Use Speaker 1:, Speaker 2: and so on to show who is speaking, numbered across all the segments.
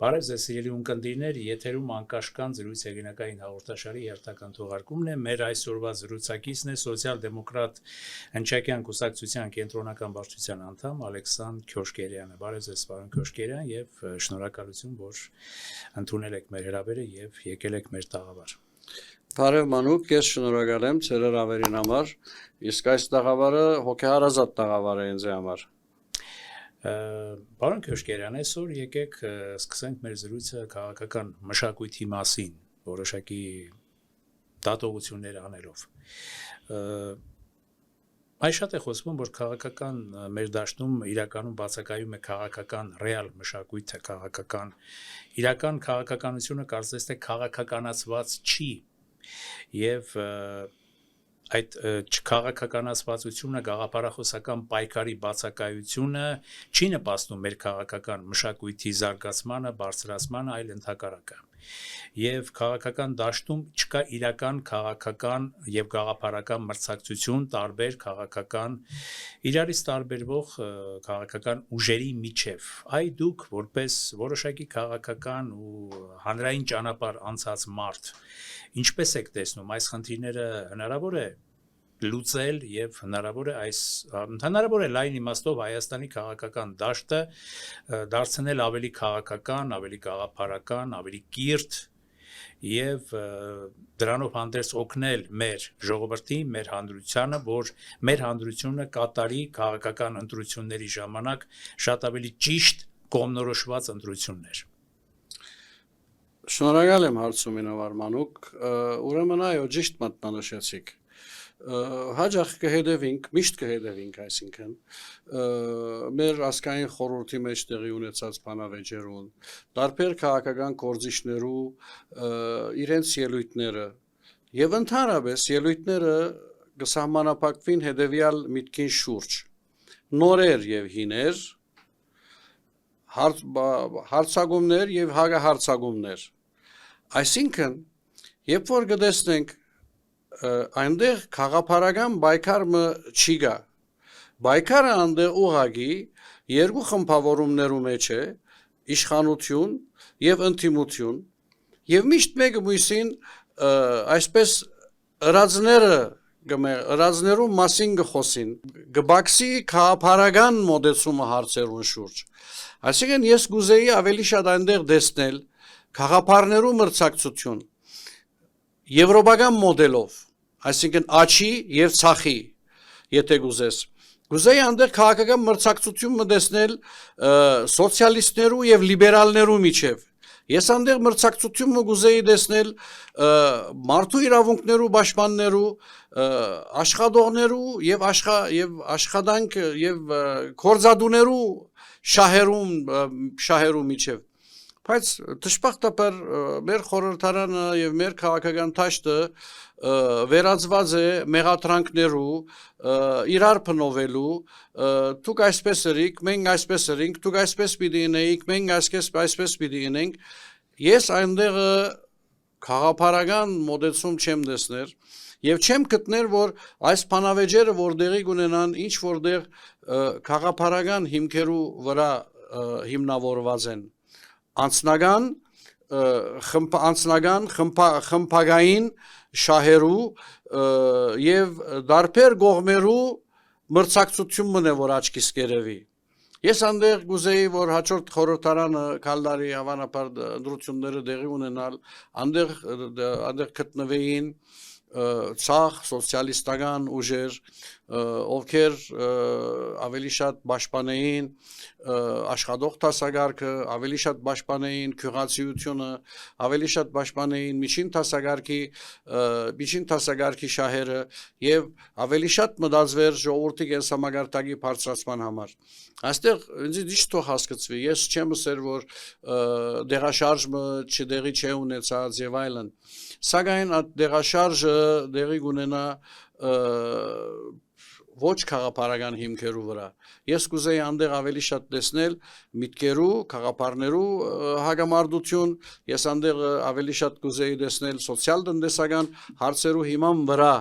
Speaker 1: Բարև ձեզ սիրելի ունկնդիրներ, եթերում անկաշկան զրույց հեղինակային հաղորդաշարի հերթական թողարկումն է։ Մեր այսօրվա զրուցակիցն է սոցիալ-դեմոկրատ հնչակյան կուսակցության կենտրոնական վարչության անդամ Ալեքսանդր Քյոշկերյանը։ Բարև ձեզ, պարոն Քյոշկերյան, եւ շնորհակալություն, որ ընդունել եք մեր հրավերը եւ եկել եք մեր տաղավար։
Speaker 2: Բարև Մանուկ, ես շնորհակալ եմ ձեր հրավերին համար, իսկ այս տաղավարը հոգեհարազատ տաղավար է ինձ համար։
Speaker 1: Պարոն Քյոշկերյան, այսօր եկեք սկսենք մեր զրույցը քաղաքական մշակույթի մասին, որոշակի դատողություններ անելով։ Այս շատ է խոսվում, որ քաղաքական մեր դաշտում իրականում բացակայում է քաղաքական ռեալ մշակույթը, քաղաքական իրական քաղաքականությունը կարծես թե քաղաքականացված չի, եւ այդ չքաղաքականացվածությունը, գաղափարախոսական պայքարի բացակայությունը չի նպաստում մեր քաղաքական մշակույթի զարգացմանը, բարձրացմանը, այլ ընդհակառակը։ Եվ քաղաքական դաշտում չկա իրական քաղաքական եւ գաղափարական մրցակցություն տարբեր քաղաքական իրարից տարբերվող քաղաքական ուժերի միջև։ Այ դուք որպես որոշակի քաղաքական ու հանրային ճանապարհ անցած մարդ, ինչպես եք տեսնում այս խնդիրները հնարավոր է լուծել եւ հնարավոր է լայն իմաստով Հայաստանի քաղաքական դաշտը դարձնել ավելի քաղաքական, ավելի գաղափարական, ավելի կիրթ եւ դրանով հանդերձ օգնել մեր ժողովրդին, մեր հանրությանը, որ մեր հանրությունը կատարի քաղաքական ընտրությունների ժամանակ շատ ավելի ճիշտ կողմնորոշված ընտրություններ։
Speaker 2: Շնորհակալ եմ հարցումին համար Մանուկ, ուրեմն այո, ճիշտ մատնանշեցիք։ Հաջող կհետևենք, միշտ կհետևենք, այսինքն մեր ազգային խորհրդի մեջ տեղի ունեցած բանավեճերուն, տարբեր քաղաքական գործիչներու իրենց ելույթները եւ ընդհանրապես ելույթները կսահմանափակվին հետեւյալ միտքին շուրջ. նորեր եւ հիներ, հարցակումներ եւ հակահարցակումներ։ Այսինքն, երբ որ կտեսնենք այնտեղ քաղաքական պայքարը չի գա։ Պայքարը այնտեղ ուղղակի երկու խմբավորումներու մեջ է՝ իշխանություն եւ ընդդիմություն, եւ միշտ մեկը մյուսին այսպես ըրածներու մասին կխոսին, կբացի քաղաքական մոտեցումը հարցերուն շուրջ։ Այսինքն ես կուզեի ավելի շատ այնտեղ տեսնել քաղաքարներու մրցակցություն եվրոպական մոդելով, այսինքն աչի եւ ցախի, եթե գուզես։ Գուզեի այնտեղ քաղաքական մրցակցություն տեսնել սոցիալիստներու եւ լիբերալներու միջև։ Ես այնտեղ մրցակցություն գուզեի տեսնել մարդու իրավունքներու պաշտպաններու, աշխատողներու եւ աշխատանք եւ կորզադուներու շահերու միջև։ Բայց դժբախտաբար մեր խորհրդարանը եւ մեր քաղաքական դաշտը վերածված է մեղադրանքներու, իրար փնովելու, դուք այսպես ըրիք, մենք այսպես ըրինք, դուք այսպես պիտի ինեիք, մենք այսպես պիտի ինենք։ Ես այնտեղ քաղաքական մոտեցում չեմ տեսներ եւ չեմ գտներ, որ այս բանավեճերը որտեղի կունենան ինչ որտեղ քաղաքական հիմքերու վրա հիմնավորված են խմբագային շահերու եւ դարբեր կողմերու մրցակցությունն է, որ աչքիս կերևի։ Ես այնտեղ գուզեի, որ հաջորդ խորհրդարանը քալդարի հավանաբար ընտրությունները տեղի ունենալ, այնտեղ գտնվեին ցախ սոցիալիստական ուժեր, ովքեր ավելի շատ պաշտպանեին աշխատող տասագարքը, ավելի շատ պաշտպանեին քյուղացիությունը, ավելի շատ պաշտպանեին միջին տասագարքի շահերը եւ ավելի շատ մտածվեր ժողովրդի կենսամագարտակի բարձրացման համար։ Այստեղ ինձ ճիշտ հասկացվի, ես չեմ ասել, որ դեղաշարժը չդեղի չէ ունեցած եւ այլն, սակայն այդ դեղաշարժը դեղի կունենա ոչ քաղաքական հիմքերու վրա։ Ես կուզեի այնտեղ ավելի շատ տեսնել միտքերու, քաղաքարներու հագամարտություն, ես այնտեղ ավելի շատ կուզեի տեսնել սոցիալ-տնտեսական հարցերու հիման վրա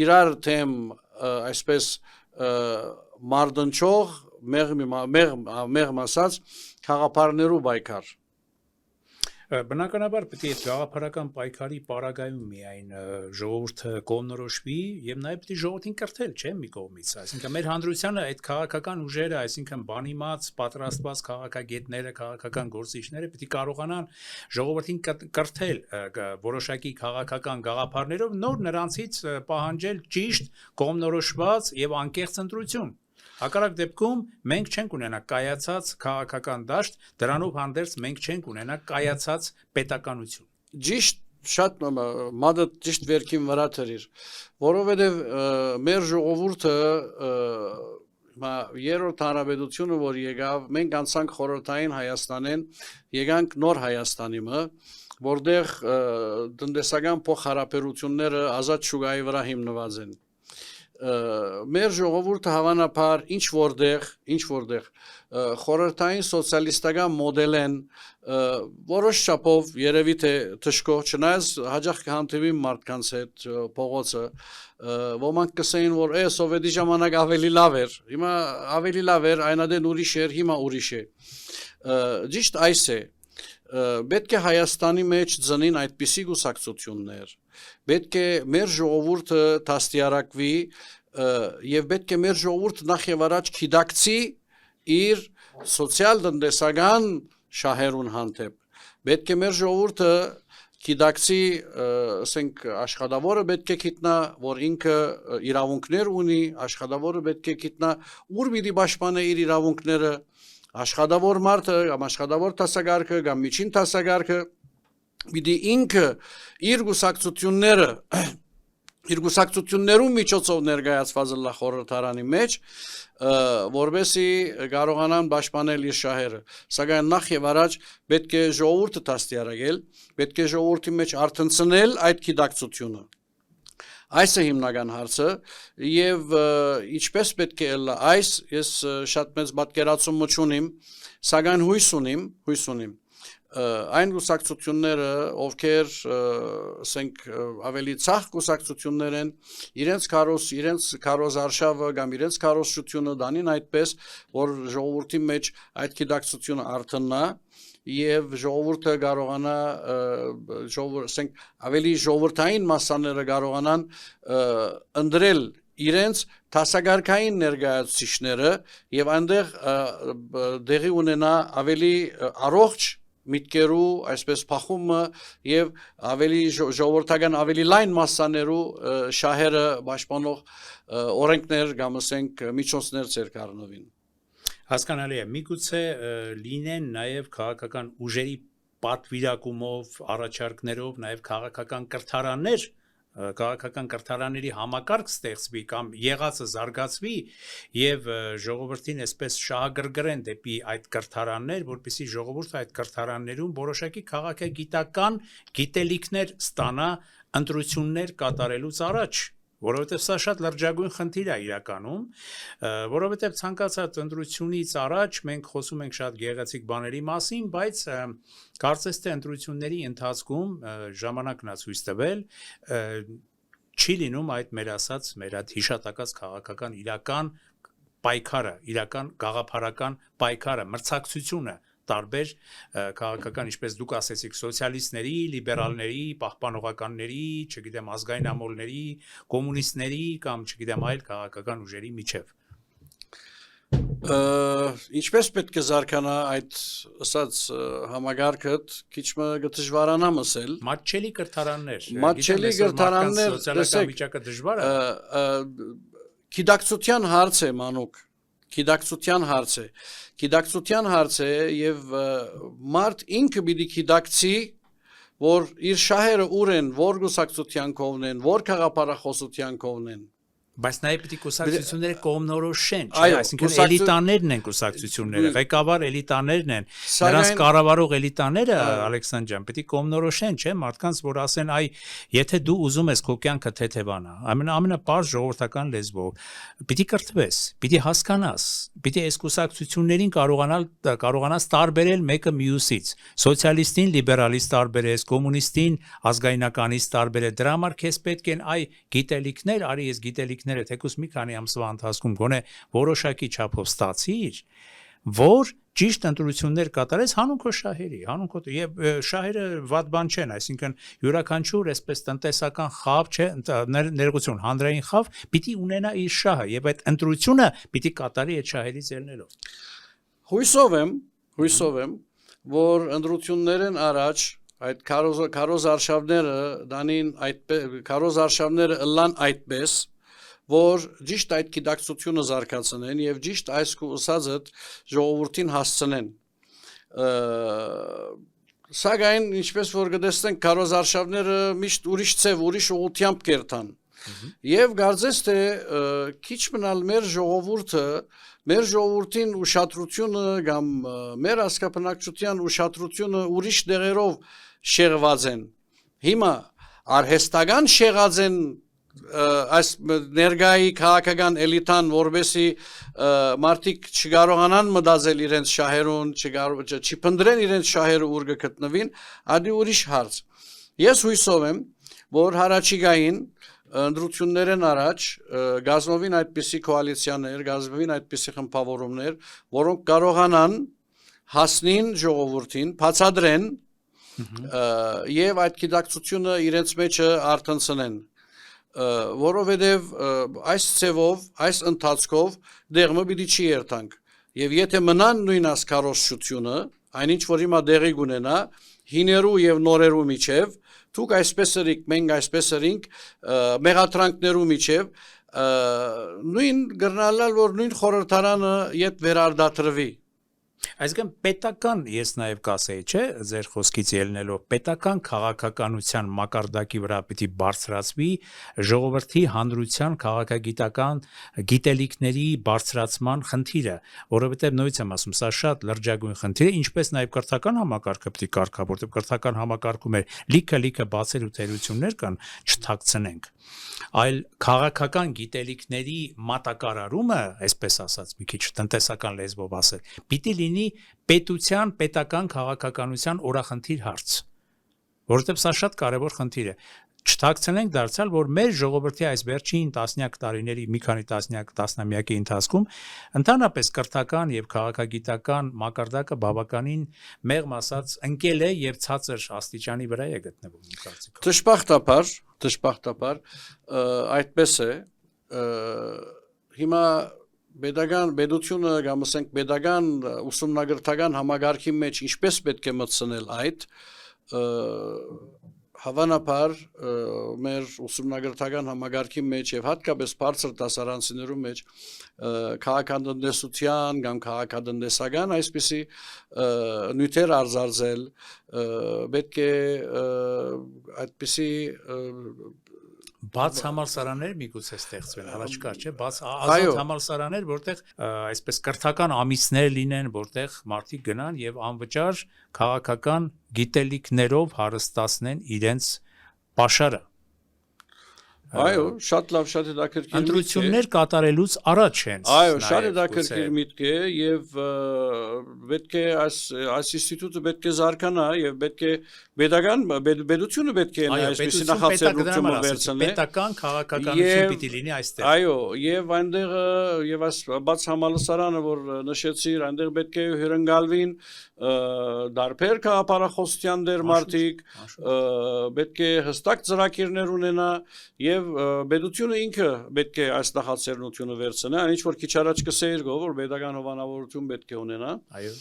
Speaker 2: իրար թեմ այսպես մարդնչող, մեղմ ասած խաղապարներու բայկար
Speaker 1: Բնականաբար պետք է այդ գաղափարական պայքարի պարագայում միայն ժողովուրդը կողմնորոշվի եւ նաեւ պետք է ժողովրդին կրթել, չէ՞ մի կողմից, այսինքն մեր հանդրությանը այդ քաղաքական ուժերը, այսինքն բանիմաց, պատրաստված քաղաքագետները, քաղաքական գործիչները պետք է կարողանան ժողովրդին կրթել որոշակի քաղաքական գաղափարներով, նոր նրանցից պահանջել ճիշտ, կողմնորոշված եւ անկեղծ ընտրություն։ Հակառակ դեպքում մենք չենք ունենա կայացած քաղաքական դաշտ, դրանով հանդերձ մենք չենք ունենա կայացած պետականություն։
Speaker 2: Ճիշտ շատ մադը ճիշտ վերքին վրա թրիր, որովհետև մեր ժողովուրդը երրորդ հանրապետությունը, որ եկավ, մենք անցանք խորհրդային Հայաստանեն, եկանք նոր Հայաստանիմը, որտեղ տնտեսական փոխհարաբերությունները ազատ շուկայի վրա հիմնված են։ Մեր ժողովուրդը հավանաբար ինչ որտեղ խորհրդային սոցիալիստական մոդելեն որոշ չափով երևի թե թշկող չնայած հաջող կհանդիպի մարդկանց հետ փողոցը ոմանք կսեին որ սովետի ժամանակ ավելի լավ էր հիմա ավելի լավ էր այնադեն ուրիշ էր հիմա ուրիշ է ճիշտ այս է պետք է Հայաստանի մեջ ծնին այդպիսի գուսակցություններ պետք է մեր ժողովուրդը դաստիարակվի եւ պետք է մեր ժողովուրդը նախ եւ առաջ գիտակցի իր սոցիալ-տնտեսական շահերուն հանդեպ պետք է մեր ժողովուրդը գիտակցի ասենք աշխատավորը պետք է գիտնա որ ինքը իրավունքներ ունի աշխատավորը պետք է գիտնա ուր պիտի պաշտպանի իր իրավունքները աշխատավոր մարդը կամ աշխատավոր տասագարքը կամ միջին տասագարքը պիտի ինքը իր գուսակցություններում միջոցով ներկայացված լա խորհրդարանի մեջ որբեսի կարողանան պաշտպանել իր շահերը սակայն նախ եւ առաջ պետք է ժողովուրդը դաստիարակել պետք է ժողովրդի մեջ արտնցնել այդ գիտակցությունը Այս է հիմնական հարցը եւ ինչպես պետք է լա այս ես շատ մեծ պատկերացում չունիմ սակայն հույս ունիմ այն գուսակցությունները ովքեր ասենք ավելի ցախ գուսակցություններ են իրենց քարոզարշավը կամ իրենց քարոզությունը դանին այդպես որ ժողովրդի մեջ այդ գիտակցությունը արտնա եւ ժողովուրդը կարողանա ասենք ավելի ժողովրդային մասսաները կարողանան ընդրել իրենց տասագարքային ներկայացուցիչները եւ այնտեղ դեղի ունենա ավելի առողջ միտքերու այսպես փախումը եւ ավելի ժողովրդական ավելի լայն մասսաներու շահերը պաշտպանող օրենքներ կամ ասենք միջոցներ ցերկառնովին
Speaker 1: Հասկանալի է միգուցե լինեն նաև քաղաքական ուժերի պատվիրակումով առաջարկներով նաև քաղաքական կրթարաններ քաղաքական կրթարանների համակարգ ստեղծվի կամ եղածը զարգացվի եւ ժողովրդին այսպես շահագրգռեն դեպի այդ կրթարաններ որպեսզի ժողովուրդը այդ կրթարաններում որոշակի քաղաքագիտական գիտելիքներ ստանա ընտրություններ կատարելուց առաջ Որովհետև սա շատ լրջագույն խնդիր է իրականում, որովհետև ցանկացած ընտրությունից առաջ մենք խոսում ենք շատ գեղեցիկ բաների մասին, բայց կարծես թե ընտրությունների ընթացքում ժամանակն է ցույց տվել չի լինում այդ մեր ասած մեր այդ հիշատակած քաղաքական իրական պայքարը, իրական գաղափարական պայքարը, մրցակցությունը տարբեր քաղաքական ինչպես դուք ասեցիք սոցիալիստների, լիբերալների, պահպանողականների, չգիտեմ ազգային ամոլների, կոմունիստների կամ չգիտեմ այլ քաղաքական ուժերի միջև
Speaker 2: Ինչպես պետք է զարգանա այդ ասած համագարկը քիչ մը դժվարանա մսել
Speaker 1: Մատչելի կրթարաններ
Speaker 2: սոցիալական
Speaker 1: վիճակը դժվար է
Speaker 2: Գիտակցության հարց է մանուկ Գիտակցության հարց է եւ մարդ ինքը պիտի գիտակցի որ իր շահերը ուր են որ գուսակցության կողմն են որ քաղաքապարախոսության կողմն են
Speaker 1: Բայց նաև պետք է կուսակցությունները կողմնորոշեն, չէ՞, այսինքն էլիտաներն են կուսակցությունները, ղեկավար էլիտաներն են, նրանց կառավարող էլիտաները, Ալեքսանդր ջան, պետք է կողմնորոշեն, չէ՞, մարդկանց, որ ասեն, այ, եթե դու ուզում ես քո կյանքը թեթևանա, ամենապարզ ժողովրդական լեզվով, պիտի կրթվես, պիտի հասկանաս, պիտի այս կուսակցություններին կարողանաս տարբերել մեկը մյուսից, սոցիալիստին լիբերալից տարբերես, կոմունիստին ազգայնականից տարբերես, դրա համար քեզ պետք են այ գիտելիքներ, արի ես գիտելիք գիտելիքները թեկուզ մի քանի ամսվա ընթացքում գոնե որոշակի չափով ստացիր, որ ճիշտ ընտրություններ կատարես հանուն քո շահերի, հանուն քո եւ շահերը վատ բան չեն, այսինքն յուրաքանչյուր այսպես տնտեսական խավ չէ, ներողություն, հանրային խավ պիտի ունենա իր շահը եւ այդ ընտրությունը պիտի կատարի այդ շահերից ելնելով։
Speaker 2: Հույսով եմ, որ ընտրություններն առաջ այդ քարոզ արշավները դանին քարոզ արշավները ըլլան այդպես, որ ճիշտ այդ գիտակցությունը զարգացնեն եւ ճիշտ այս ուսածը ժողովրդին հասցնեն։ Սակայն ինչպես որ գտեսնենք քարոզ արշավները միշտ ուրիշ ցև, ուրիշ ուղղությամբ կերտան։ Եվ կարծես թե քիչ մնալ մեր ժողովրդին ուշադրությունը կամ մեր հասկապնակցության ուշադրությունը ուրիշ դերերով շեղված են։ Հիմա արհեստական շեղած են այս ներգայի քաղաքական էլիտան, որովհետեւ մարդիկ չկարողանան մտածել իրենց շահերուն, չփնտրեն իրենց շահերը ուր գտնվին, ադի ուրիշ հարց։ Ես հույսով եմ, որ հարաճիգային ընտրություններն առաջ գազովին այդպիսի կոալիցիաներ, գազովին այդպիսի խմբավորումներ, որոնք կարողանան հասնին ժողովրդին, բացատրեն եւ այդ գիտակցությունը իրենց մեջ արտնցնեն, որովհետեւ այս ցևով, այս ընթացքով դերմը պիտի չի երթանք եւ եթե մնան նույն ասկարոշությունը, այնինչ որ հիմա դերի գունենա հիներու եւ նորերու միջև, դուք այսպես ըրիկ, մենք այսպես ըրինք մեղատրանքներու միջև նույն գրնալալ որ նույն խորհրդարանը իդ վերարդատրվի։
Speaker 1: Այսինքն պետական ես նաև կասեի, չէ, ձեր խոսքից ելնելով պետական քաղաքականության մակարդակի վրա պիտի բարձրացվի ժողովրդի հանրության քաղաքագիտական գիտելիքների բարձրացման խնդիրը, որովհետև նույնիսկ եմ ասում, սա շատ լրջագույն խնդիր է, ինչպես նաև կրթական համակարգը պիտի կարգա, որտեղ կրթական համակարգում էր լիքը բացեր ու թերություններ կան, չթաքցնենք, այլ քաղաքական գիտելիքների մատակարարումը, այսպես ասած, մի քիչ տնտեսական լեզվով ասել, պիտի լինի պետական քաղաքականության օրախնդիր հարց, որովհետև սա շատ կարևոր խնդիր է։ Չթաքցնենք դարձյալ, որ մեր ժողովրդի այս վերջին տասնյակ տարիների մի քանի տասնամյակի ընթացքում ընդհանրապես կրթական եւ քաղաքագիտական մակարդակը բավականին մեղմ ասած ընկել է եւ ցածր աստիճանի վրա է գտնվում իմ կարծիքով։ Դժբախտաբար
Speaker 2: այդպես է։ Հիմա Պետությունը կամ ասենք պետական ուսումնագրական համագարքի մեջ ինչպես պետք է մտցնել այդ հավանաբար մեր ուսումնագրական համագարքի մեջ եւ հատկապես բարձր դասարանցիներու մեջ քաղաքատնտեսության կամ քաղաքատնտեսական այսպիսի նյութեր արձարծել պետք է այդպիսի
Speaker 1: բաց համալսարաններ միգուցե ստեղծվեն առաջկա, չէ, բաց ազատ համալսարաններ, որտեղ այսպես կրթական ամիսներ լինեն, որտեղ մարդիկ գնան եւ անվճար քաղաքական գիտելիքներով հարստացնեն իրենց պաշարը։
Speaker 2: Այո, շատ լավ, շատ հետաքրքիր
Speaker 1: ընտրություններ կատարելուց առաջ հենց։
Speaker 2: Այո, շատ հետաքրքիր միտք է եւ պետք է այս ինստիտուտը պետք է զարգանա եւ պետք է պետությունը պետք է այսպիսի նախաձեռնություն վերցնի։
Speaker 1: Պետական քաղաքականություն պիտի լինի այստեղ։
Speaker 2: Այո, եւ այնտեղ եւ այս բաց համալսարանը, որ նշեցիր, այնտեղ պետք է հյուրընկալվին դարբեր քաղաքապարախոսության դեր մարդիկ, պետք է հստակ ծրագիրներ ունենա եւ պետությունը ինքը պետք է այս նախաձեռնությունը վերցնի, այնինչ որ քիչ առաջ կսեիր գով, որ պետական հովանավորություն պետք է ունենա։ Այո։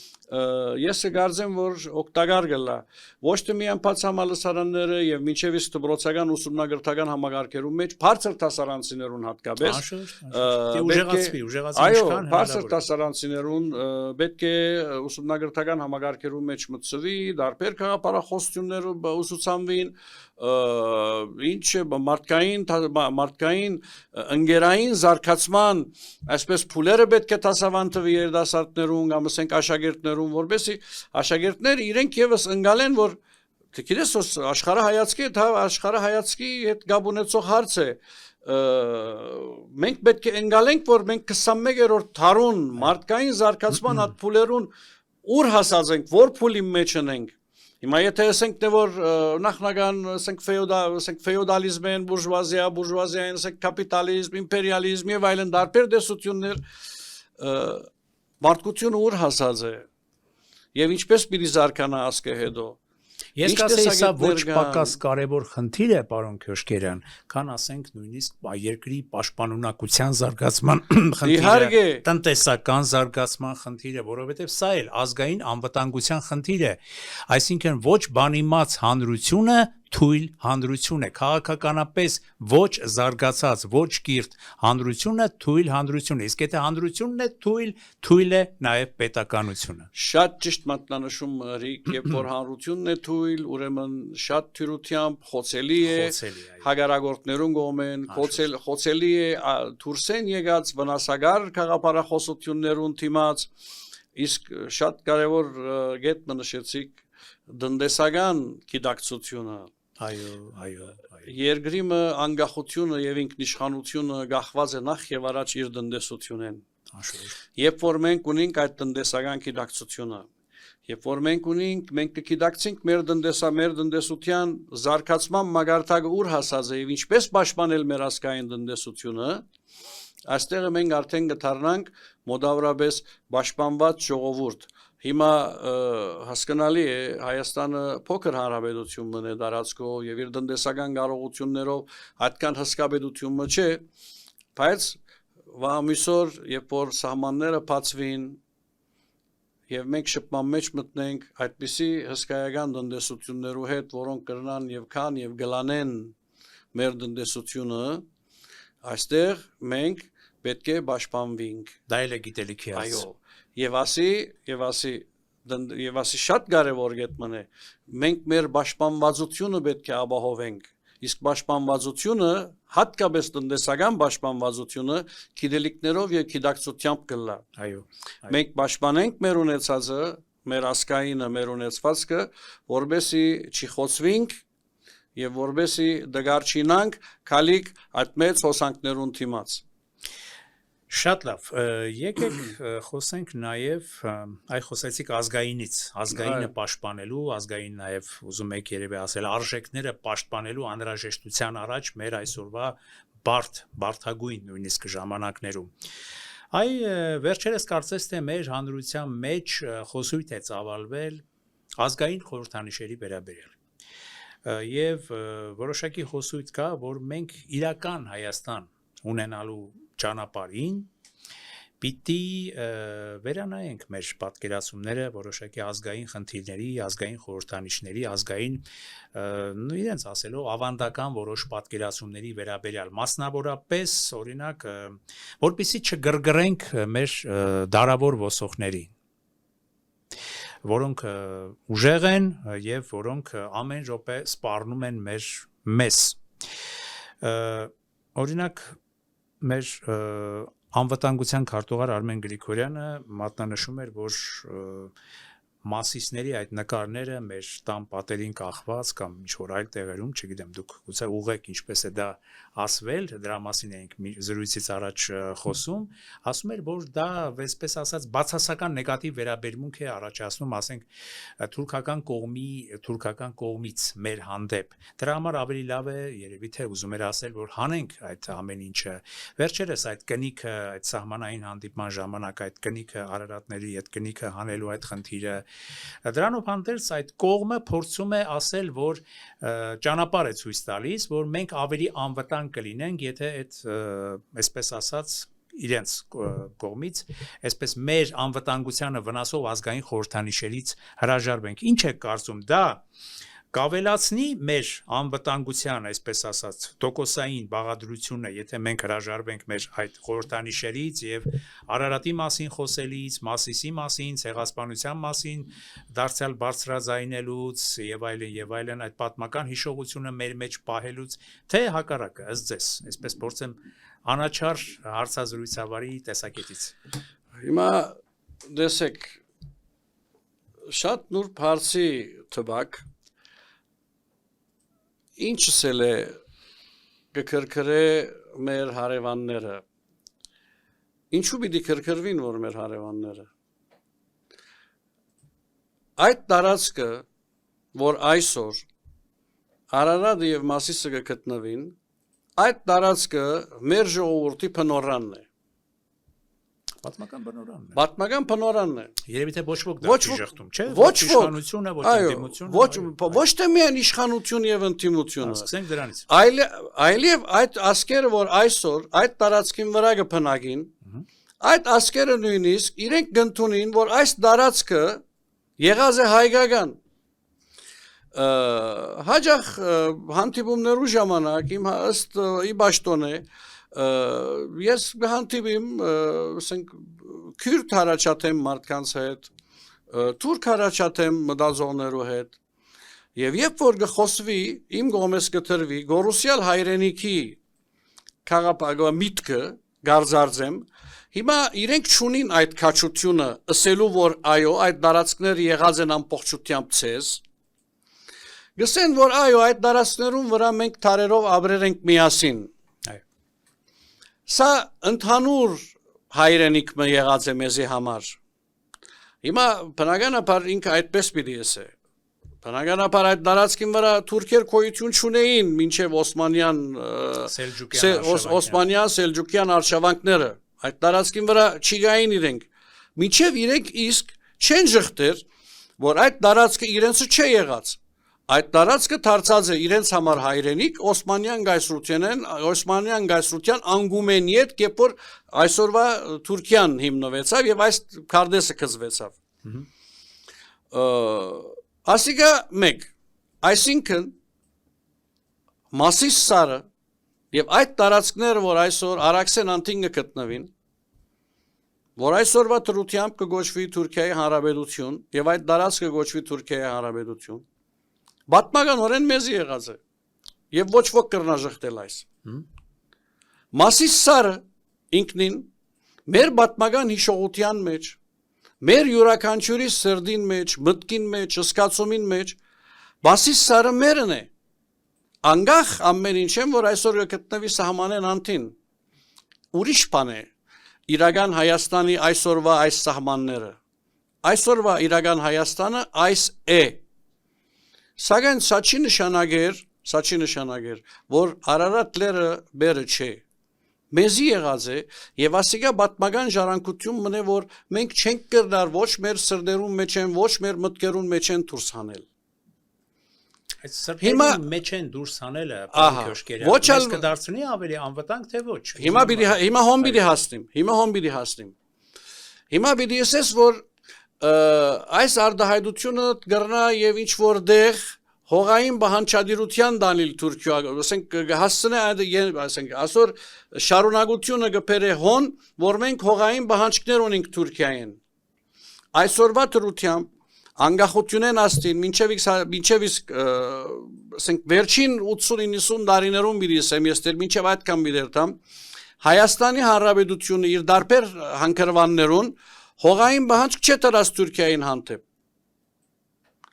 Speaker 2: Ես կարծեմ, որ օգտակար կլա ոչ թե միայն բաց համալսարանները եւ մինչեւ իսկ դպրոցական ուսումնագրական համագարկերում մեջ բարձր դասարանցիներուն հատկապես
Speaker 1: ուժեղացվի
Speaker 2: այո, բարձր դասարանցիներուն պետք է ուսումնագրական համագարկերում մեջ մտցվի, դարբեր քաղաքապարախոսություններով ուսուցանվին, ինչ մարդկային ընկերային զարգացման այսպես փուլերը պետք է դասավանդվի երիտասարդներուն կամ ասենք աշակերտներուն, որովհետեւ աշակերտները իրենք եւս ընկալեն, որ գիտես աշխարհայացքի հետ գաբ ունեցող հարց է, մենք պետք է ընկալենք, որ մենք 21-րդ դարուն մարդկային զարգացման այդ փուլերուն ուր հասած ենք, որ փուլի մեջ ենք Հիմա եթե ասենք թե որ նախնական ասենք ֆեոդալիզմեն, բուրժուազիային, ասենք կապիտալիզմ, իմպերիալիզմ եւ այլն դարբեր տեսություններ մարդկությունը ուր հասած է եւ ինչպես պիտի զարգանա ասկե հետո
Speaker 1: Ես կասեի սա ոչ պակաս կարևոր խնդիր է, պարոն Քյոշկերյան, քան ասենք նույնիսկ երկրի պաշտպանունակության զարգացման խնդիրը, տնտեսական զարգացման խնդիրը, որովհետև սա էլ ազգային անվտանգության խնդիր է, այսինքն ոչ բանիմաց հանրությունը թույլ հանրություն է, քաղաքականապես ոչ զարգացած, ոչ կիրթ հանրությունը թույլ հանրություն է, իսկ եթե հանրությունն է թույլ է նաև պետականությունը։
Speaker 2: Շատ ճիշտ մատնանշում Ռիկ, երբ որ հանրությունն է թույլ, ուրեմն շատ թյուրությամբ խոցելի է, հագարագործներուն կողմեն, խոցելի է դուրսեն եկած վնասագար քաղաքապարախոսություններուն թիմաց, իսկ շատ կարևոր գետ մնշեցիք դնդեսական գիտակցությունը
Speaker 1: Այո
Speaker 2: Երկրիմը անկախությունը եւ ինքնիշխանությունը գախված է նախ եւ առաջ իր տնտեսությունեն Երբ որ մենք ունենք այդ տնտեսական գիտակցությունը Երբ որ մենք կգիտակցենք մեր տնտեսության զարգացման մագարտակը ուր հասած է եւ ինչպես պաշտպանել մեր ազգային տնտեսությունը այստեղ մենք արդեն կդառնանք մոտավորապես պաշտպանված ժողովուրդ Հիմա հասկանալի է Հայաստանը փոքր հանրապետություն մնե տարածքով եւ իր տնտեսական կարողություններով այդքան հսկա պետություն չէ, բայց վաղամիսօր երբ որ սահմանները բացվին եւ մենք շփման մեջ մտնենք այդպիսի հսկայական տնտեսություններու հետ, որոնք կրնան եւ քան եւ գլանեն մեր տնտեսությունը, այստեղ մենք պետք է պաշտպանվենք։
Speaker 1: Դա էլ է գիտելիքի հարց։
Speaker 2: Այո Եվ ասի շատ կարևոր գետնն է մենք մեր պաշտպանվածությունը պետք է ապահովենք իսկ պաշտպանվածությունը հատկապես տնտեսական պաշտպանվածությունը գիտելիքներով եւ գիտակցությամբ կլա
Speaker 1: Այո
Speaker 2: Մենք պաշտպանենք մեր ունեցածը մեր ազգայինը մեր ունեցվածքը որբեսի չի խոցվենք եւ որբեսի դգար չինանք քալիք այդ մեծ հոսանքներուն թիմաց
Speaker 1: Շատ լավ, եկեք խոսենք նաև, խոսեցիք ազգայինից, ազգայինը պաշտպանելու, ազգային նաև ուզում եք երևի ասել արժեքները պաշտպանելու անհրաժեշտության առաջ մեր այսօրվա բարդագույն նույնիսկ ժամանակներում։ Վերջերս կարծես թե մեր հանրության մեջ խոսույթ է ծավալվել ազգային խորհրդանիշերի վերաբերյալ։ Եվ որոշակի խոսույթ կա, որ մենք իրական Հայաստան ունենալու ճանապարհին պիտի վերանայենք մեր պատկերացումները որոշակի ազգային խնդիրների, ազգային խորհրդանիշների, ազգային իրենց ասելով ավանդական որոշ պատկերացումների վերաբերյալ մասնավորապես օրինակ որպեսզի չգրգռենք մեր դարավոր ոսողներին որոնք ուժեղ են եւ որոնք ամեն րոպե սպառնում են մեզ օրինակ Մեր անվտանգության քարտուղար Արմեն Գրիգորյանը մատնանշում էր, որ մասիսների այդ նկարները մեր տան պատերին կախված կամ ինչ-որ այլ տեղերում, չգիտեմ, դուք գուցե ուղղեք ինչպես է դա ասվել, դրա մասին էինք զրույցից առաջ խոսում, ասում էր, որ դա, այսպես ասած, բացասական նեգատիվ վերաբերմունք է առաջացնում, ասենք, թուրքական կողմից մեր հանդեպ։ Դրա համար ավելի լավ է, երևի թե ուզում էր ասել, որ հանենք այդ ամեն ինչը։ Վերջերս այդ կնիքը, այդ սահմանային հանդիպման ժամանակ այդ կնիքը Արարատների այդ կնիքը հանելու այդ խնդիրը Դրանով հանդերձ այդ կողմը փորձում է ասել, որ ճանապարհ է ցույց տալիս, որ մենք ավելի անվտանգ կլինենք, եթե այդ, այսպես ասած, իրենց կողմից, այսպես մեր անվտանգությանը վնասող ազգային խորհրդանիշերից հրաժարվենք։ Ինչ է կարծում դա կավելացնի մեր անվտանգության, այսպես ասած, տոկոսային բաղադրությունը, եթե մենք հրաժարվենք մեր այդ խորհրդանիշերից եւ Արարատի մասին խոսելից, Մասիսի մասին, ցեղասպանության մասին, դարձյալ բարձրաձայնելուց եւ այլն այդ պատմական հիշողությունը մեր մեջ պահելուց, թե հակառակը, ըստ ձեզ, այսպես փորձեմ անաչառ հարցազրույցավարի տեսակետից։
Speaker 2: Հիմա դեսեք շատ նուրբ հարցի թվակ Ինչս էլ է կքրքրե մեր հարևանները Ինչու պիտի քրքրվին որ մեր հարևանները Այդ տարածքը որ այսօր Արարատը եւ Մասիսը գտնվին, այդ տարածքը մեր ժողովրդի փնորանն է։
Speaker 1: Պատմական բնորանն է։
Speaker 2: Պատմական փնորանն է։
Speaker 1: Երևի թե ոչ ոք դա չի շղթում, չէ՞։
Speaker 2: Ոչ
Speaker 1: իշխանությունը, ոչ ընդդիմությունը։
Speaker 2: Ոչ թե միայն իշխանություն եւ ընդդիմությունը։
Speaker 1: Սկսենք դրանից։
Speaker 2: Այլև այդ ասկերը, որ այսօր այդ տարածքին վրա կփնագին, այդ ասկերը նույնիսկ իրենք գտնունին, որ այս տարածքը եղած է հայկական։ Հաջող հանդիպումներու ժամանակ իմ ըստ իբաշտոն է ես հանդիպիմ ասենք քյուրդ հարաճատեմ մարդկանց հետ, թուրք հարաճատեմ մտածողներու հետ եւ երբ որ գխոսվի իմ գոմես գտրվի գորուսյալ հայրենիքի քաղաքապետը միտքը գարձարձեմ հիմա իրենք ճունին այդ քաչությունը ասելու որ այո այդ տարածքները եղած են ամբողջությամբ ցեզ գսեն որ այո այդ տարածքներում վրա մենք թարերով ապրեր ենք միասին Սա ընդհանուր հայրենիք մը եղած է մեզի համար։ Հիմա բնականաբար ինքը այդպես պիտի ասե։ Բնականաբար այդ տարածքին վրա թուրքեր գոյություն չունեին մինչև Օսմանյան Սելջուկյան արշավանքները։ Այդ տարածքին վրա չի գային իրենք։ Մինչև իրենք իսկ չեն ժխտեր, որ այդ տարածքը իրենցը չէ եղած։ Այդ տարածքը դարձած է իրենց համար հայրենիք Օսմանյան գայսրության անգումենի հետ, երբ որ այսօրվա Թուրքիան հիմնվեցավ եւ այս քարտեզը կզվեցավ։ Ասիկա 1 այսինքն Մասիս սարը եւ այդ տարածքները, որ այսօր Արաքսեն անտինը գտնվին, որ այսօրվա դրությամբ կգոչվի Թուրքիայի Հանրապետություն եւ այդ տարածքը կգոչվի Թուրքիայի Հանրապետություն Պատմականորեն մեզի եղած է եւ ոչ ոք կրնա ժխտել այս Մասիս սարը ինքնին մեր պատմական հիշողության մեջ մեր յուրաքանչյուրի սրդին մեջ մտքին մեջ զգացումին մեջ Մասիս սարը մերն է անգախ ամեն ինչեմ որ այսօր գտնվի սահմանեն անտին ուրիշ բան է իրական Հայաստանի այսօրվա այս սահմանները այսօրվա իրական Հայաստանը այս է Սակայն սա չի նշանակեր, որ Արարատ լերը բերը չէ։ Մեզի եղած է եւ ասիկա պատմական ժառանգություն մնե որ մենք չենք կրնար ոչ մեր սրդերուն մեջ են, ոչ մեր մտքերուն մեջ են դուրս հանել։
Speaker 1: Այդ սրդերուն մեջ են դուրս հանելը, քոշկերը։ Ես կդարձնի ավելի անվտանգ թե ոչ։
Speaker 2: Հիմա հոմ պիտի հասնեմ։ Հիմա պիտի ասես որ այս արդահայտությունը գրնա եւ ինչ որտեղ հողային բանջարության դանիլ Թուրքիա, ասենք հասցնե ասենք ասոր շարունակությունը գբերե հոն, որ մենք հողային բանջարներ ունենք Թուրքիային։ Այսօրվա դրությամբ անկախությունեն աստին մինչև ասենք վերջին 80-90 տարիներուն բիդիսեմ ես դեր մինչև այդքան բիդերտամ Հայաստանի Հանրապետությունը իր դարբեր հանգրվաններուն հողային բանջար չէ տրած Թուրքիային հանդեպ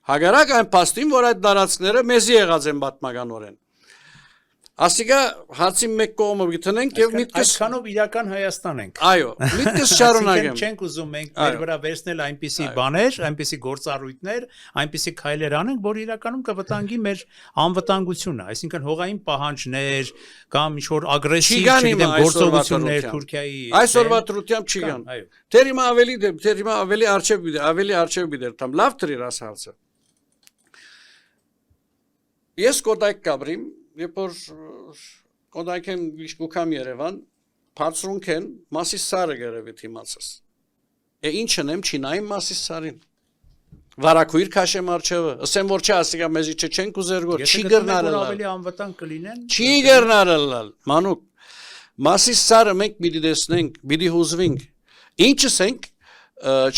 Speaker 2: Հագարակ այն փաստին, որ այդ տարածքները մեզի եղած են պատմականորեն։ Ասիկա հացի մեկ կողմը գտնենք եւ միտքս
Speaker 1: այսքանով իրական Հայաստան ենք։
Speaker 2: Այո, միտքս շարունակեմ։
Speaker 1: Չենք ուզում մենք մեր վրա վերցնել այնպիսի բաներ, այնպիսի գործառույթներ, այնպիսի քայլեր անենք, որ իրականում կվտանգի մեր անվտանգությունը, այսինքն հողային պահանջներ կամ ինչ-որ ագրեսիվ, չգիտեմ, գործողություններ Թուրքիայի
Speaker 2: Այսօրվա դրությամբ չի գան։ Դեր հիմա ավելի արժեվ բիդեր, տամ լավ դրիր աս հարցը։ Ես կոդայք կաբրիմ Երբ որ կոդայքեն գուկամ Երևան, բարձրունք են Մասիս սարը գերևի թիմացս։ Ինչն եմ չինայիմ Մասիս սարին։ Վարակույր քաշեմ արջևը, ասեմ որ չէ ասիկա մեզի չենք ուզեր գոր, չի գրնարել։
Speaker 1: Ավելի անվտանգ կլինեն։
Speaker 2: Չի գրնարել, մանուկ։ Մասիս սարը մենք պիտի տեսնենք, պիտի հուզվենք։ Ինչս ենք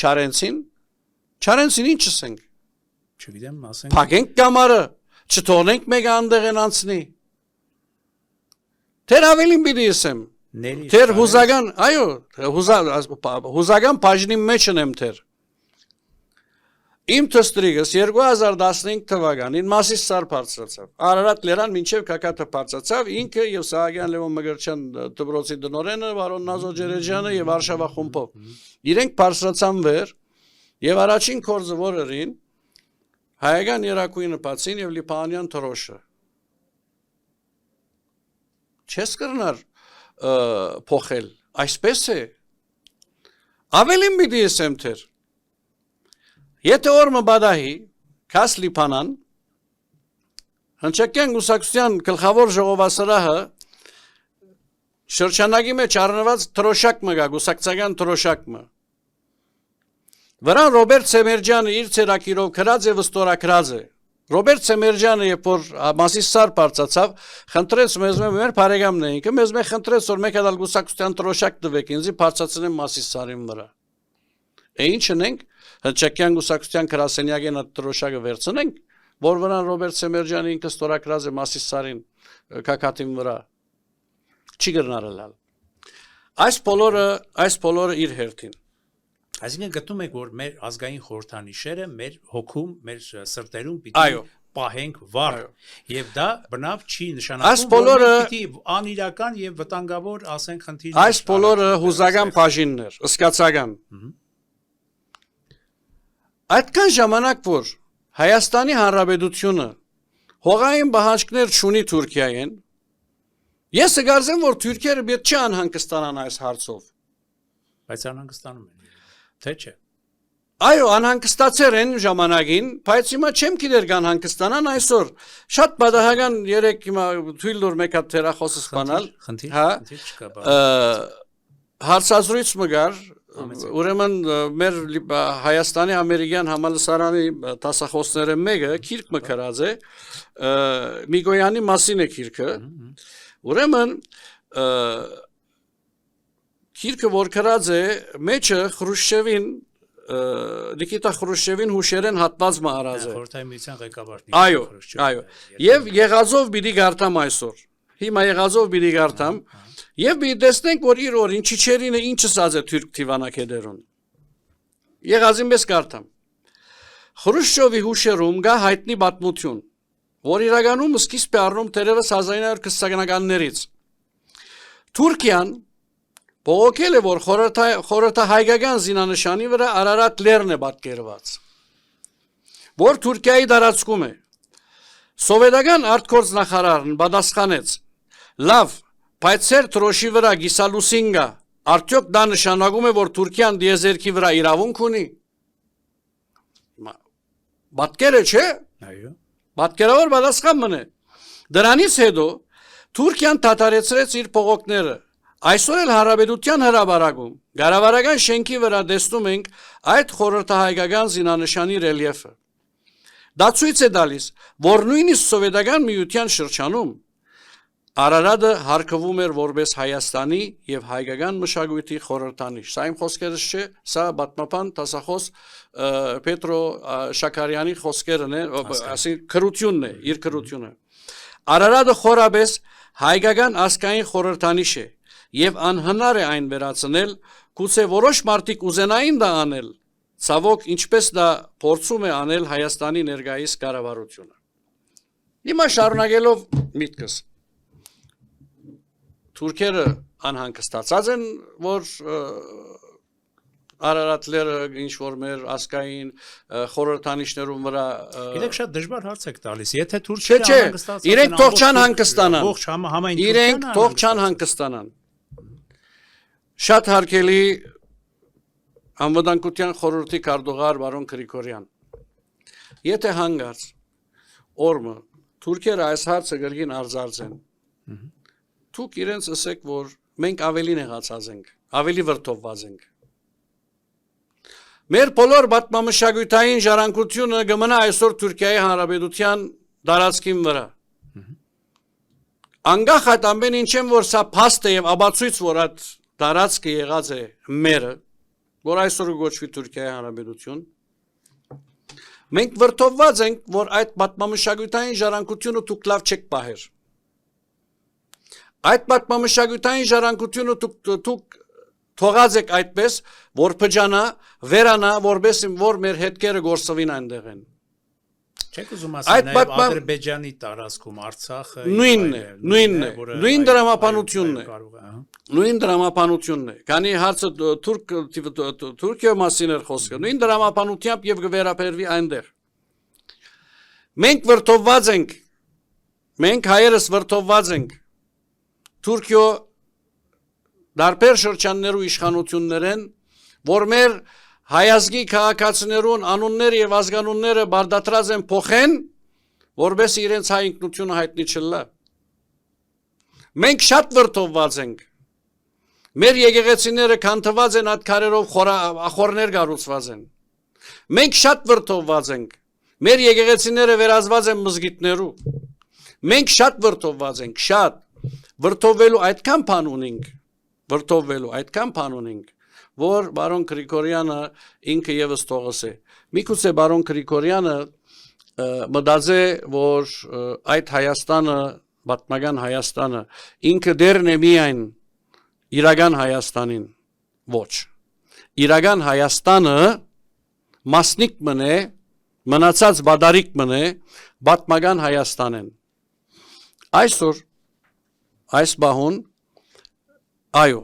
Speaker 2: Չարենցին ինչս ենք։
Speaker 1: Չգիտեմ, ասենք։
Speaker 2: Փակենք կամարը Չթողնենք մեկ անդեղեն անցնի։ Թեր ավելին պիտի ասեմ։ Թեր հուզական, այո, հուզական բաժնի մեջ եմ թեր։ Իմ թստրիգս 2015 թվականին Մասիս սար բարձրացավ։ Արարատ լերան մինչև Կակաթը բարձրացավ, ինքը եւ Սահակյան Լևոն Մգրչյան դպրոցի դնորենը, Վարոն Նազո Ջերեջյանը եւ Արշավա խումբով։ Իրենք բարձրացան վեր եւ առաջին կորձը որերին հայկական երակույնը բացին եւ լիբանանյան թրոշը։ Չես կրնար փոխել, այսպես է։ Ավելին պիտի ասեմ թեր։ Եթե օրը բադահի, քաս լիբանան, հնչակյան գուսակցության գլխավոր ժողովասրահը շրջանագի մեջ առնված թրոշակ մը գա, գուսակցական թրոշակ մը։ Վրան Ռոբերտ Սեմերջյանը իր ցերակիրով քրած է վստորակրած է։ Ռոբերտ Սեմերջյանը երբ որ Մասիսար բարձացավ, խնդրեց մեզ մեր բարեկամն է ինքը, մեզ խնդրեց որ մեկ հատ գուսակցության թրոշակ տվեք ինձ բարձացնեմ Մասիսարին վրա։ Ինչ ունենք, հնչակյան գուսակցության գրասենյակին այդ թրոշակը վերցնենք, որ վրան Ռոբերտ Սեմերջյանը ինքը ստորակրած է Մասիսարին կակատին վրա։ Չի գնարել։ Այս բոլորը իր հերթին։
Speaker 1: Այսինքն գտնում եք, որ մեր ազգային խորհրդանիշերը մեր հոգում, մեր սրտերում պիտի պահենք վառ, եւ դա բնավ չի նշանակում, որ պիտի անիրական եւ վտանգավոր, ասենք, խնդիրներ։
Speaker 2: Այս բոլորը հուզական բաժիններ, ըսկացական։ Այդքան ժամանակ, որ Հայաստանի Հանրապետությունը հողային պահանջներ չունի Թուրքիային, ես կգարձեմ, որ թուրքերը պետք չի անհանգստանան այս հարցով։
Speaker 1: Բայց անհանգստանում են։ Թե չէ։
Speaker 2: Այո, անհանգստացեր են ժամանակին, բայց հիմա չեմ գիտեր կան հանգստանան այսօր։ Շատ բադահական երեք հիմա թույլ դուր մեկ հատ թերախոսս բանալ։
Speaker 1: Խնդիր չկա։
Speaker 2: Հարցազրույց մգար, ուրեմն մեր Հայաստանի ամերիկյան համալսարանի դասախոսները մեկը քիրք մկրած է, Միգոյանի մասին է քիրքը։ Ուրեմն քիրքը որ կրած է մեջը Խրուշչևին Նիկիտա Խրուշչևին հուշերեն հատված մահարած է։
Speaker 1: Խորհրդային միության ղեկավարն։
Speaker 2: Այո, այո։ Եվ եղածով պիտի գարտամ այսօր։ Հիմա եղածով պիտի գարտամ եւ պիտի տեսնենք որ իր օրին Չիչերինը ինչ ասած է թուրք դիվանագետերուն։ Եղածին մեզ գարտամ։ Խրուշչովի հուշերում կա հայտնի պատմություն, որ իրականում սկիզբ է առնում դերևս 1920-ականներից։ Թուրքիան բողոքել է, որ խորհրդահայկական զինանշանի վրա Արարատ լեռն է պատկերված, որ Թուրքիայի տարածքում է։ Սովետական արտգործ նախարարն պատասխանեց. լավ, բայց ծեր թրոշի վրա գիսալուսին կա, արդյոք դա նշանակում է, որ Թուրքիան դիեզերքի վրա իրավունք ունի։ Պատկերը չէ։
Speaker 1: Այո։
Speaker 2: Պատկերավոր պատասխան մնե։ Դրանից հետո Թուրքիան դադարեցրեց իր բողոքները։ Այսօր էլ Հանրապետության հրապարակում Գարավարական շենքի վրա տեսնում ենք այդ խորհրդահայկական զինանշանի ռելիեֆը։ Դա ցույց է տալիս, որ նույնիսկ սովետական միության շրջանում Արարատը հարկվում էր որպես Հայաստանի եւ հայկական մշակույթի խորհրդանիշ։ Սա իմ խոսքերս չէ, սա պատմական դասախոս Պետրո Շաքարյանի խոսքերն է, ասի քրությունն է, իր քրությունը։ Արարատը խորապես հայկական ազգային խորհրդանիշ է եւ անհնար է այն վերացնել, գուցե որոշ մարդիկ ուզենային դա անել, ցավոք ինչպես դա փորձում է անել Հայաստանի ներկայիս կառավարությունը։ Հիմա շարունակելով միտքս, թուրքերը անհանգստացած են, որ Արարատները ինչ որ մեր ազգային խորհրդանիշներում վրա
Speaker 1: Իրենք շատ դժվար հարց եք տալիս։ Եթե Թուրքիան
Speaker 2: անհանգստացած են, իրենք թող չան հանգստանան։
Speaker 1: Ողջ համայն
Speaker 2: իրենք թող չան հանգստանան։ Շատ հարգելի Անվտանգության խորհրդի քարտուղար բարոն Գրիգորյան։ Եթե հանգած օրը թուրքերը այս հարցը գրգին արձարծեն, դուք իրենց ասեք, որ մենք ավելի նեղացած ենք, ավելի վրդովված ենք։ Մեր բոլոր պատմամշակութային ժառանգությունը կմնա այսօր Թուրքիայի Հանրապետության տարածքին վրա։ Անկախ այդ ամեն ինչեմ, որ սա փաստ է եւ ապացույց, որ այդ տարածքը եղած է մերը, որ այսօր գոչվի Թուրքիայի Հանրապետություն, մենք վրդովված ենք, որ այդ պատմամշակութային ժառանգությունը դուք լավ չեք պահեր։ Այդ պատմամշակութային ժառանգությունը դուք թողած եք այդպես, որ փճանա, վերանա, որպես որ մեր հետքերը գործվին այնտեղ են։
Speaker 1: Չեք ուզում ասել նաև Ադրբեջանի տարածքում Արցախը
Speaker 2: նույնն է, նույն դրամապանությունն է։ Նույն դրամապանությունն է։ Քանի հարցը Թուրքիա մասին էր խոսքը, նույն դրամապանությամբ եւ կվերապերվի այնտեղ։ Մենք վրթովված ենք, մենք հայերս վրթովված ենք Թուրքիո դարբեր շրջաններու իշխանություններեն, որ մեր հայազգի քաղաքացիներուն անունները եւ ազգանունները բարդատրած են փոխեն, որպես իրենց հայ ինքնությունը հայտնի չլա։ Մենք շատ վրթովված ենք։ Մեր եկեղեցիները քանթված են այդ քարերով ախորներ գառուցված են։ Մենք շատ վրթովված ենք։ Մեր եկեղեցիները վերածված են մզգիթներու։ Մենք շատ վրթովված ենք, շատ վրթովելու այդքան բան ունենք, որ բարոն Գրիգորյանը ինքը եւս թողս է։ Միգուցե բարոն Գրիգորյանը մտածե, որ այդ Հայաստանը, պատմական Հայաստանը, ինքը դերն է միայն իրական Հայաստանին, ոչ։ Իրական Հայաստանը մասնիկ մնե, մնացած բադարիկ մնե, պատմական Հայաստանեն։ Այսօր, այս բահուն, այո,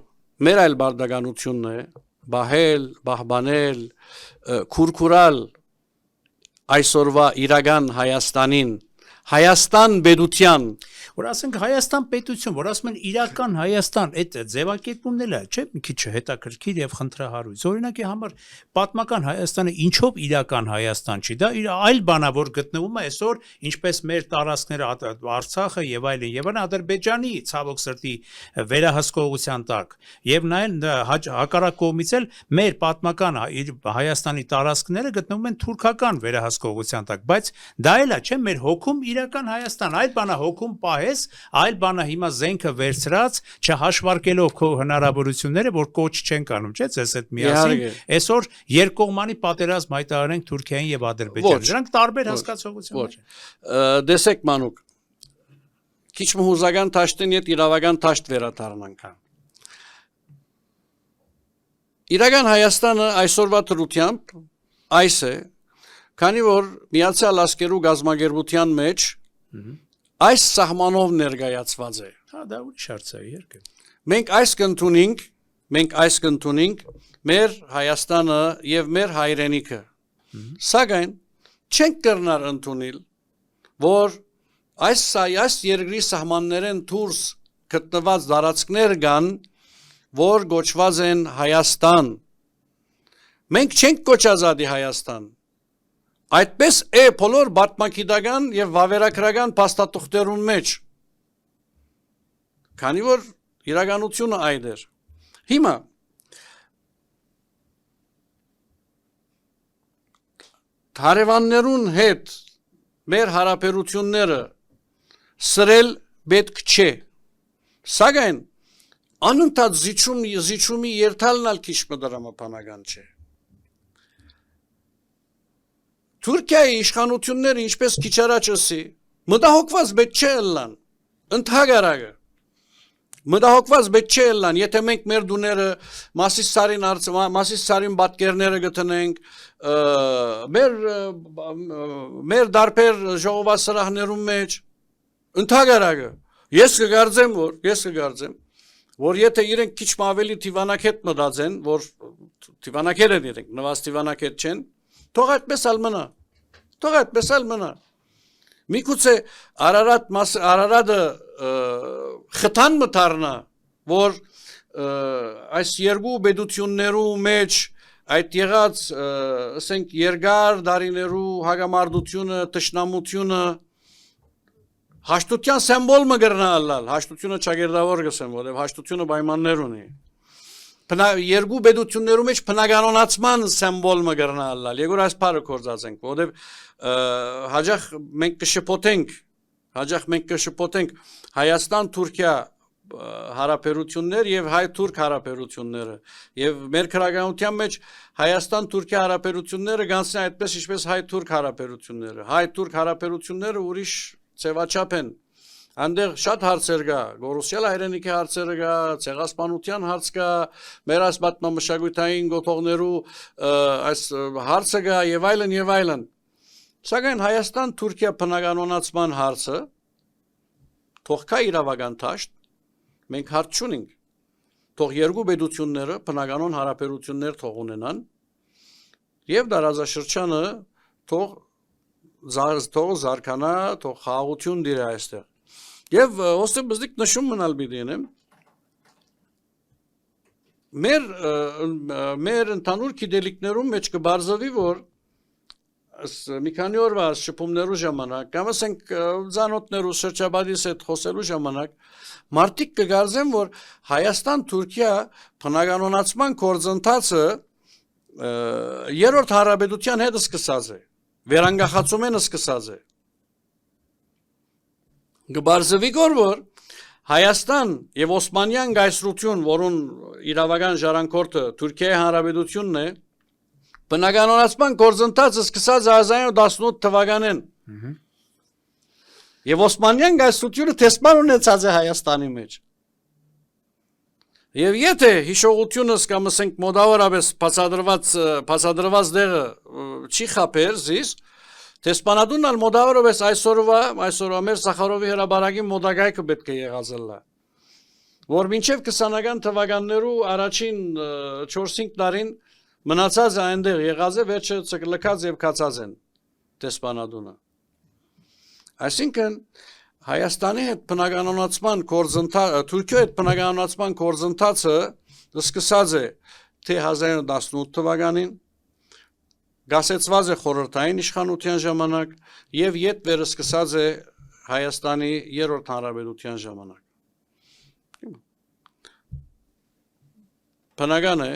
Speaker 2: մեր այլ բարդականությունն է, բահել, բահբանել, քուրքուրալ այսօրվա իրական Հայաստանին, Հայաստան պետության,
Speaker 1: որ ասենք Հայաստան պետություն, որ ասում են իրական Հայաստան, այդ ձևակերպումն էլ է, չէ՞, մի քիչ հետաքրքիր եւ խնդրահարույց։ Օրինակի համար պատմական Հայաստանը ինչով իրական Հայաստան չի, դա իր այլ բանա, որ գտնվում է այսօր, ինչպես մեր տարածքները Արցախը եւ այլն, Ադրբեջանի ցավոք սրտի վերահսկողության տակ, եւ նայել հակառակ կողմից էլ մեր պատմական Հայաստանի տարածքները գտնվում են թուրքական վերահսկողության տակ, բայց դա էլ է, չէ՞, մեր հոգում իրական Հայաստան, այդ բանա հոգում պահես, այլ բանա հիմա զենքը վերցրած, չհաշվարկելով քո հնարավորությունները, որ կոչ չեն կանում, չէ՞, ձեզ հետ միասին, այսօր երկկողմանի պատերազմ հայտարարենք Թուրքիային եւ Ադրբեջանին։ Դրանք տարբեր հասկացողություններ
Speaker 2: են։ Դեսեք մանուկ, քիչ մհուզական դաշտին հետ իրավական դաշտ վերադառնանք։ Իրական Հայաստանը այսօրվա դրությամբ այս է, քանի որ Միացյալ Աշխարհու գազագերբության մեջ այս սահմանով ներկայացված է։
Speaker 1: Հա, դա ուրիշ հարց է, երկը։
Speaker 2: Մենք այս կընդունենք մեր Հայաստանը եւ մեր հայրենիքը։ Սակայն չենք կրնար ընդունել, որ այս երկրի սահմաններեն դուրս գտնված տարածքներ կան, որ գոչված են Հայաստան։ Մենք չենք կոչածադի Հայաստան։ Այդպես է բոլոր պատմագիտական եւ վավերագրական փաստաթուղթերուն մեջ։ Քանի որ իրականությունը այդ էր։ Հիմա հարևաններուն հետ մեր հարաբերությունները սրել պետք չէ։ Սակայն անընդհատ զիջումի երթալն ալ քիչ մդրամապանական չէ։ Թուրքիայի իշխանությունները ինչպես քիչ առաջ ասի, մտահոգված պետք չէ ըլլան, ընդհակառակը, մտահոգված պետք չէ ըլլան, եթե մենք մեր դուները Մասիս Սարին պատկերները գտնենք, մեր դարբեր ժողովասրահներում մեջ, ընդհակառակը, ես կգարձեմ, որ եթե իրենք քիչ ավելի թիվանակետ մտածեն, որ թիվանակետ են իրենք, նվազ թիվանակետ չեն, թող այդպես ալ մնա։ Միգուցե Արարատը խթան մտառնա, որ այս երկու պետություններու մեջ այդ եղած, ասենք, երկար դարիներու հագամարտությունը, թշնամությունը հաշտության սիմվոլ մը գրնա ալալ, հաշտությունը ճագերդավոր գսեմ, որև հաշտությունը պայմաններ ունի։ Երկու պետություններու մեջ բնականոնացման սիմվոլ մը գրնա ալալ, եգոր այս բառը կործածենք, որև հաջախ մենք կշփոթենք Հայաստան-Թուրքիա հարաբերություններ եւ հայ-թուրք հարաբերությունները եւ մեր քրագանության մեջ Հայաստան-Թուրքիա հարաբերությունները գանցն այդպես ինչպես հայ-թուրք հարաբերությունները։ Հայ-թուրք հարաբերությունները ուրիշ ծավաչափ են։ Անդեղ շատ հարցեր կա, Գորուսյալ հայրենիքի հարցերը կա, ցեղասպանության հարց կա, մեր այս պատմամշակութային գոտողներու այս հարցը կա եւ այլն։ Սակայն Հայաստան-Թուրքիա բնականոնացման հարցը թող կա իրավական դաշտ, մենք հարց չունենք։ Թող երկու պետությունները բնականոն հարաբերություններ թող ունենան եւ դարաշրջանը թող թող զարկանա, թող խաղաղություն դիրի այստեղ։ Եվ ոստե բզդիկ նշում մնալ բիդին եմ, մեր ընդհանուր գիտելիքներում մեջ կբարձվի, որ մի քանի օրվա շփումներու ժամանակ, կամ ասենք ցանոթներու շրջաբադիս հետ խոսելու ժամանակ, մարդիկ կգարձեն, որ Հայաստան-Թուրքիա բնականոնացման գործընթացը երրորդ հարաբերության հետ սկսած է, վերանգախացումեն սկսած է։ Կբարձվի որ Հայաստան եւ Օսմանյան գայսրություն, որուն իրավական ժառանգորդը Թուրքիայի հանրապետությունն է, բնականոնացման գործընթացը սկսած 1918 թվականին։ Եվ Օսմանյան գայսրությունը տեսման ունեցած է Հայաստանի մեջ։ Եվ եթե հիշողությունս կամ ասենք մոտավորապես բացադրված դեղը չի խապեր զիս, տեսմանադունն մոտավորապես այսօրվա մեր Սախարովի հրաբարակի մոտակայքը պետք է եղածելա, որ մինչև 20-ական թվականներու առաջին 4-5 տարին մնացած է այնտեղ եղած է, վերջը ցկլկած եւ կացած են տեսմանադունը։ Այսինքն Հայաստանի հետ բնականոնացման գործընթացը, Թուրքիայի հետ բնականոնացման գործընթացը սկսած է թե 1918 թվականին, գասեցված է խորհրդային իշխանության ժամանակ եւ յետ վերսկսած է Հայաստանի երրորդ հանրապետության ժամանակ։ Բնական է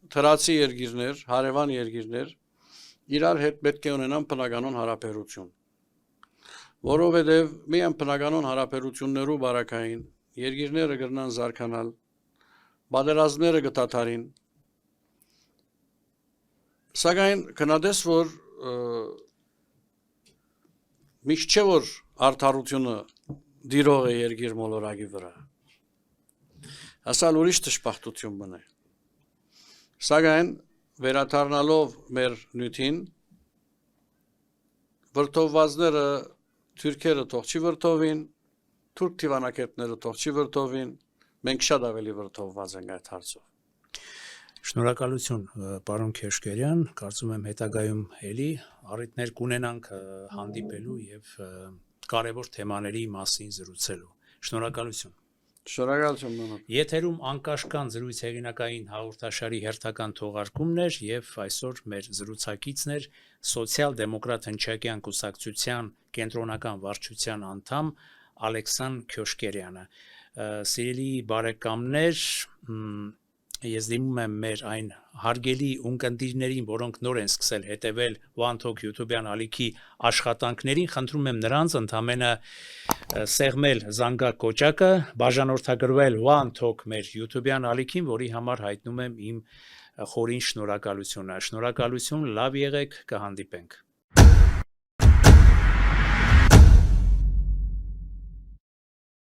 Speaker 2: թրացի երկիրներ, հարևան երկիրներ իրար հետ պետք է ունենան բնականon հարաբերություն, որովհետև միայն բնականon հարաբերություններու բարակային երկիրները կգնան զարգանալ, պատերազմները կդադարին, սակայն կնադես որ միշտ չէ որ արդարությունը դիրող է երկիր մոլորակի վրա, ասալ ուրիշ դժբախտություն մնե, սակայն վերադառնալով մեր նյութին վրդովվածները թուրքերը թող չի վրդովին, թուրք դիվանագետները թող չի վրդովին, մենք շատ ավելի վրդովված ենք այդ հարցով։
Speaker 1: Շնորհակալություն, պարոն Քեշկերյան, կարծում եմ հետագայում էլի առիթներ կունենանք հանդիպելու եւ կարևոր թեմաների մասին զրուցելու։ Շնորհակալություն։
Speaker 2: Շնորհակալություն մնա։
Speaker 1: Եթերում անկաշկան զրույց հեղինակային հաղորդաշարի հերթական թողարկումն էր եւ այսօր մեր զրուցակիցն էր Սոցիալ-դեմոկրատ հնչակյան կուսակցության կենտրոնական վարչության անդամ Ալեքսան Քյոշկերյանը։ Սիրելի բարեկամներ, ես դիմում եմ մեր այն հարգելի ունկնդիրներին, որոնք նոր են սկսել հետևել One Talk YouTube-յան ալիքի աշխատանքներին, խնդրում եմ նրանց ընդամենը սեղմել զանգակ կոճակը, բաժանորդագրվել One Talk մեր YouTube-յան ալիքին, որի համար հայտնում եմ իմ խորին շնորհակալությունը։ Շնորհակալություն, լավ եղեք, կհանդիպենք։